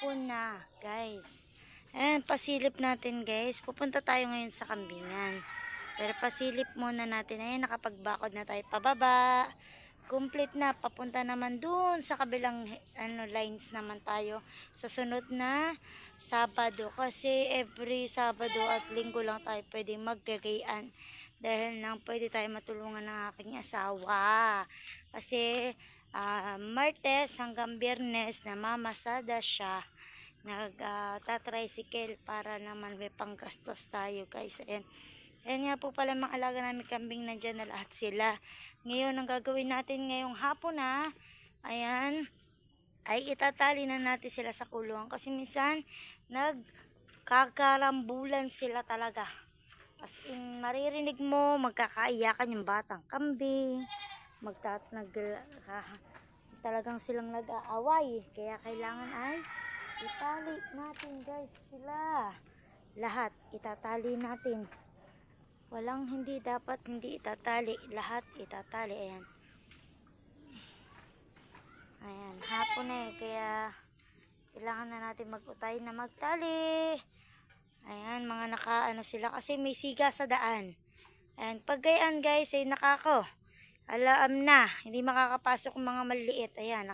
hapon na, guys. Ayan, pasilip natin, guys. Pupunta tayo ngayon sa kambingan. Pero pasilip muna natin. Ayan, nakapagbakod na tayo pababa. Complete na. Papunta naman dun sa kabilang lines naman tayo sa sunod na Sabado. Kasi every Sabado at Linggo lang tayo pwede maggagayan. Dahil lang pwede tayo matulungan ng aking asawa. Kasi Martes hanggang Biyernes na mamasada siya. Nagtatricycle para naman may panggastos tayo, guys. Ayan nga po pala mga alaga namin kambing, nandyan na lahat sila. Ngayon ang gagawin natin ngayong hapon na, ayan, ay itatali na natin sila sa kulungan. Kasi minsan nagkakarambulan sila talaga. As in, maririnig mo, magkakaiyakan yung batang kambing. Talagang silang nag-aaway. Kaya kailangan ay itali natin, guys, sila. Lahat, itatali natin. Walang hindi dapat hindi itatali. Lahat itatali. Ayan. Ayan, hapon na kaya kailangan na natin mag-utay na magtali. Ayan, mga nakaano sila kasi may siga sa daan. Ayan, pag gayaan, guys, ay alam na, hindi makakapasok yung mga maliliit. Ayan,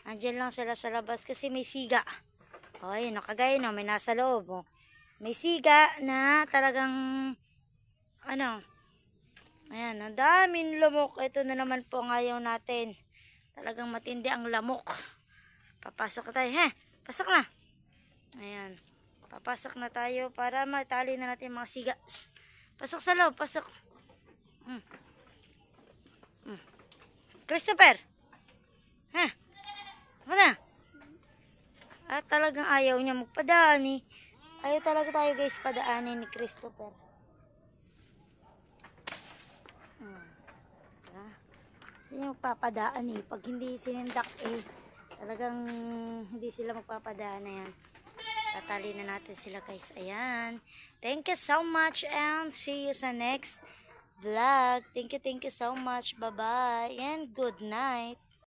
andyan lang sila sa labas kasi may siga. O, ayun, nakagaya na, may nasa loob. O. May siga na talagang, ayan, ang daming lamok. Ito na naman po ang ayaw natin. Talagang matindi ang lamok. Papasok tayo, pasok na. Ayan, papasok na tayo para matali na natin mga siga. Pasok sa loob, pasok. Christopher! Ako na. At talagang ayaw niya magpadaan eh. Ayaw talaga tayo, guys, padaanin ni Christopher. Hindi niya magpapadaan eh. Pag hindi sinindak eh, talagang hindi sila magpapadaan na yan. Tatali na natin sila, guys. Ayan. Thank you so much and see you sa next vlog. Thank you so much. Bye-bye and good night.